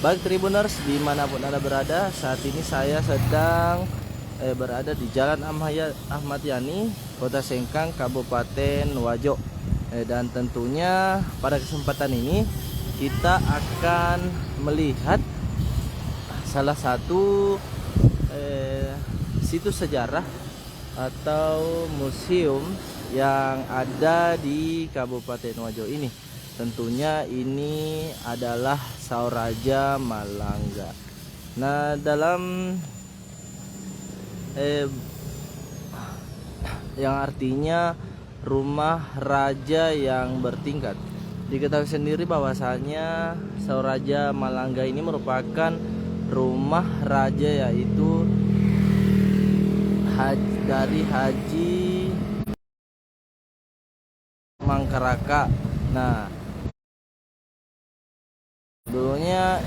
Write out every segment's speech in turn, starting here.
Baik Tribuners, dimanapun Anda berada, saat ini saya sedang berada di Jalan Ahmad Yani, Kota Sengkang, Kabupaten Wajo. Dan tentunya pada kesempatan ini kita akan melihat salah satu situs sejarah atau museum yang ada di Kabupaten Wajo ini. Tentunya ini adalah Sauraja Malangga. Nah, dalam yang artinya rumah raja yang bertingkat. Diketahui sendiri bahwasanya Sauraja Malangga ini merupakan rumah raja, yaitu dari Haji Mangkaraka. Nah, dulunya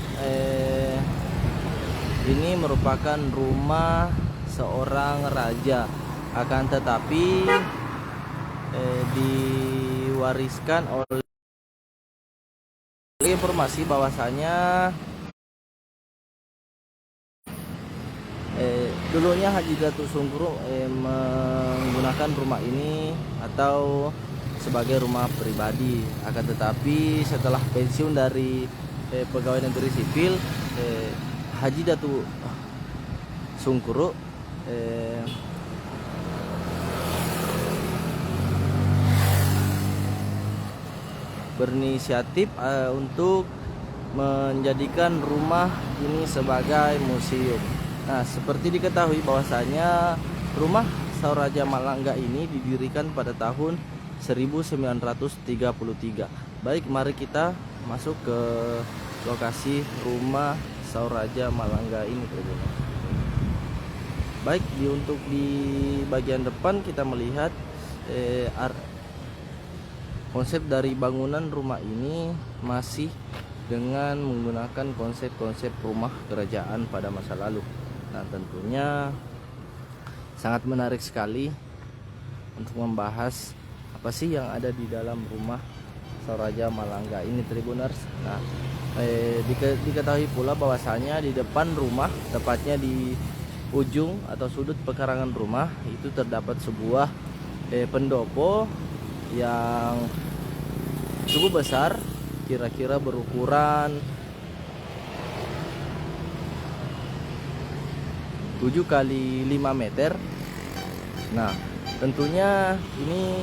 ini merupakan rumah seorang raja, akan tetapi diwariskan oleh informasi bahwasanya dulunya Haji Datuk Sungkuru menggunakan rumah ini atau sebagai rumah pribadi, akan tetapi setelah pensiun dari pegawai negeri sipil, Haji Datuk Sungkuru berinisiatif untuk menjadikan rumah ini sebagai museum. Nah, seperti diketahui bahwasanya rumah Sauraja Malangga ini didirikan pada tahun 1933. Baik, mari kita masuk ke lokasi rumah Sauraja Malangga ini, teman-teman. Baik, untuk di bagian depan kita melihat konsep dari bangunan rumah ini masih dengan menggunakan konsep-konsep rumah kerajaan pada masa lalu. Nah, tentunya sangat menarik sekali untuk membahas apa sih yang ada di dalam rumah Sauraja Malangga ini, Tribuners. Nah, diketahui pula bahwasanya di depan rumah, tepatnya di ujung atau sudut pekarangan rumah itu terdapat sebuah pendopo yang cukup besar, kira-kira berukuran 7 kali 5 meter. Nah, tentunya ini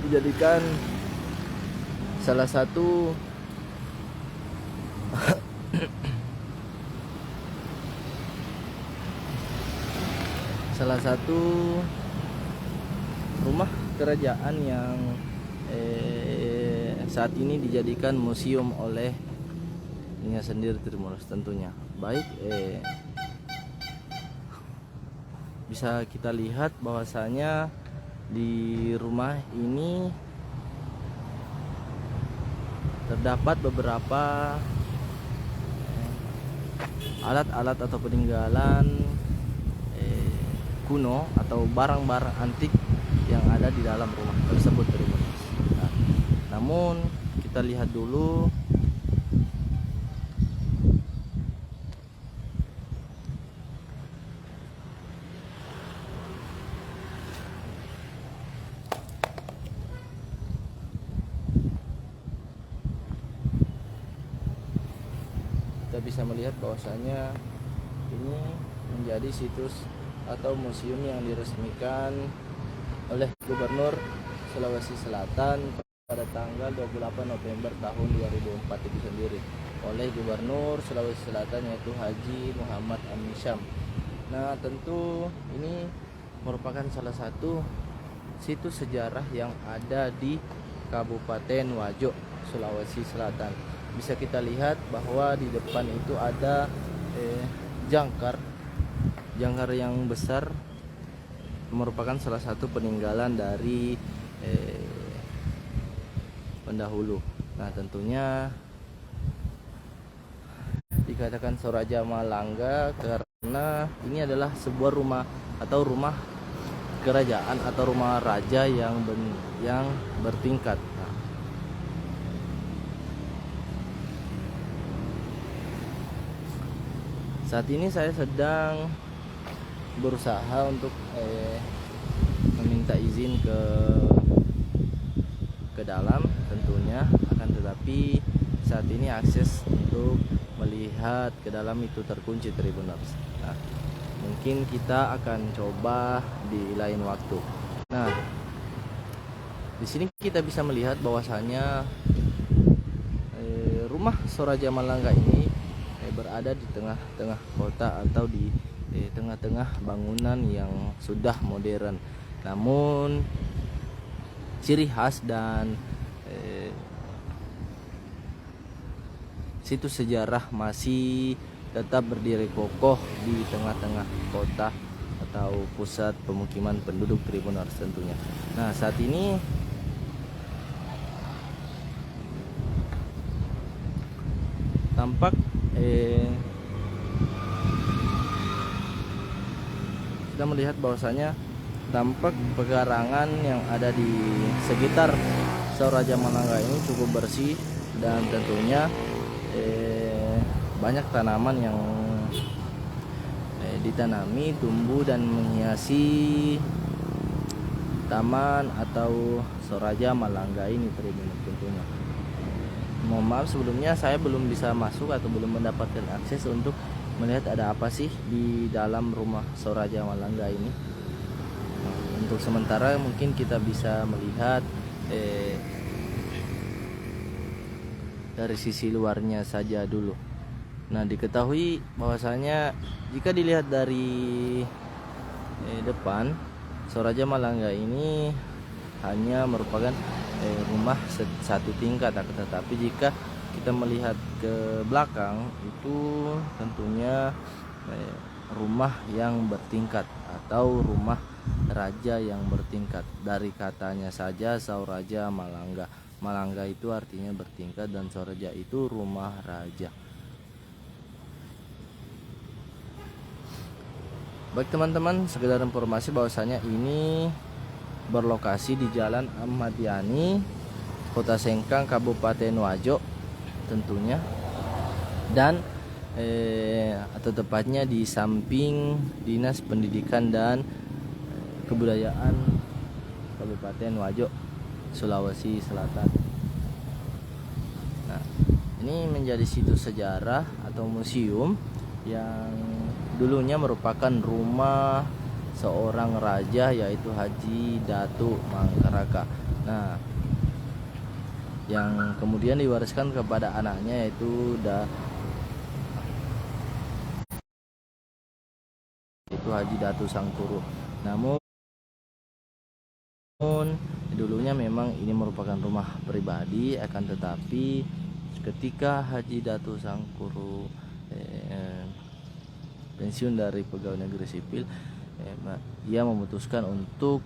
dijadikan salah satu rumah kerajaan yang saat ini dijadikan museum oleh ini sendiri, Tribuners, tentunya. Baik, bisa kita lihat bahwasanya di rumah ini terdapat beberapa alat-alat atau peninggalan kuno atau barang-barang antik yang ada di dalam rumah tersebut, Tribuners. Nah, namun kita lihat dulu kita bisa melihat bahwasanya ini menjadi situs atau museum yang diresmikan oleh Gubernur Sulawesi Selatan pada tanggal 28 November tahun 2004 itu sendiri, oleh Gubernur Sulawesi Selatan yaitu Haji Muhammad Amin Syam. Nah, tentu ini merupakan salah satu situs sejarah yang ada di Kabupaten Wajo, Sulawesi Selatan. Bisa kita lihat bahwa di depan itu ada jangkar yang besar, merupakan salah satu peninggalan dari pendahulu. Nah, tentunya dikatakan Sauraja Malangga karena ini adalah sebuah rumah atau rumah kerajaan atau rumah raja yang bertingkat. Nah, Saat ini saya sedang berusaha untuk meminta izin ke dalam tentunya, akan tetapi saat ini akses untuk melihat ke dalam itu terkunci, Tribuners. Nah, mungkin kita akan coba di lain waktu. Nah, di sini kita bisa melihat bahwasanya rumah Soraja Malangga ini berada di tengah-tengah kota atau di tengah-tengah bangunan yang sudah modern. Namun ciri khas dan situs sejarah masih tetap berdiri kokoh di tengah-tengah kota atau pusat pemukiman penduduk Tribuners tentunya. Nah, saat ini tampak kita melihat bahwasanya tampak pekarangan yang ada di sekitar Soraja Malangga ini cukup bersih, dan tentunya banyak tanaman yang ditanami, tumbuh dan menghiasi taman atau Soraja Malangga ini tentunya. Mohon maaf sebelumnya saya belum bisa masuk atau belum mendapatkan akses untuk melihat ada apa sih di dalam rumah Soraja Malangga ini. Untuk sementara mungkin kita bisa melihat dari sisi luarnya saja dulu. Nah, diketahui bahwasanya jika dilihat dari depan, Soraja Malangga ini hanya merupakan rumah satu tingkat, tetapi jika kita melihat ke belakang itu tentunya rumah yang bertingkat atau rumah raja yang bertingkat. Dari katanya saja Soraja Malangga, Malangga itu artinya bertingkat dan Soraja itu rumah raja. Baik teman-teman, sekedar informasi bahwasanya ini berlokasi di Jalan Ahmad Yani, Kota Sengkang, Kabupaten Wajo tentunya, dan atau tepatnya di samping Dinas Pendidikan dan Kebudayaan Kabupaten Wajo, Sulawesi Selatan. Nah, ini menjadi situs sejarah atau museum yang dulunya merupakan rumah seorang raja, yaitu Haji Datu Mangkaraka. Nah, yang kemudian diwariskan kepada anaknya yaitu Haji Datu Sangkuru. Namun dulunya memang ini merupakan rumah pribadi, akan tetapi ketika Haji Datu Sangkuru pensiun dari pegawai negeri sipil, ia memutuskan untuk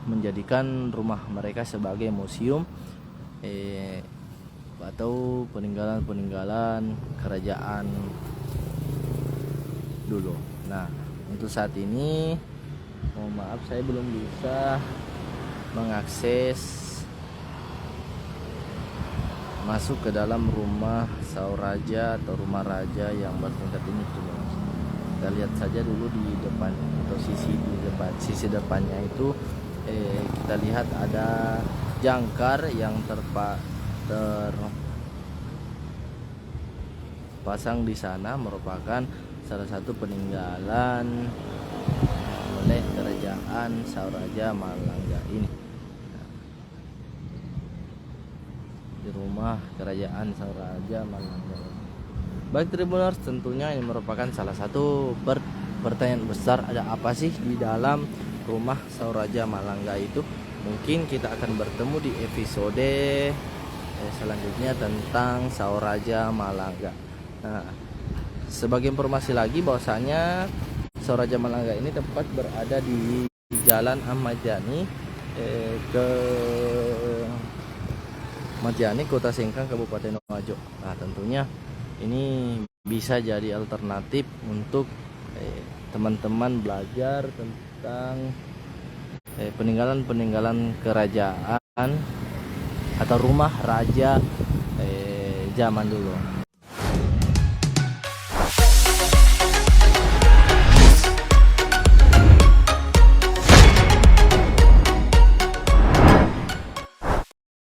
menjadikan rumah mereka sebagai museum atau peninggalan-peninggalan kerajaan dulu. Nah, untuk saat ini mohon maaf saya belum bisa mengakses masuk ke dalam rumah Soraja atau rumah raja yang bertingkat ini. Kita lihat saja dulu di depan atau sisi depannya itu kita lihat ada jangkar yang terpasang di sana, merupakan salah satu peninggalan oleh kerajaan Soraja Malangga ini. Di rumah kerajaan Soraja Malangga. Baik Tribuners, tentunya ini merupakan salah satu pertanyaan besar, ada apa sih di dalam rumah Soraja Malangga itu. Mungkin kita akan bertemu di episode selanjutnya tentang Soraja Malangga. Nah, sebagai informasi lagi bahwasanya Soraja Malangga ini tepat berada di Jalan Ahmad Yani ke Ahmad Kota Sengkang, Kabupaten Wajo. Nah, tentunya ini bisa jadi alternatif untuk teman-teman belajar tentang peninggalan-peninggalan kerajaan atau rumah raja zaman dulu.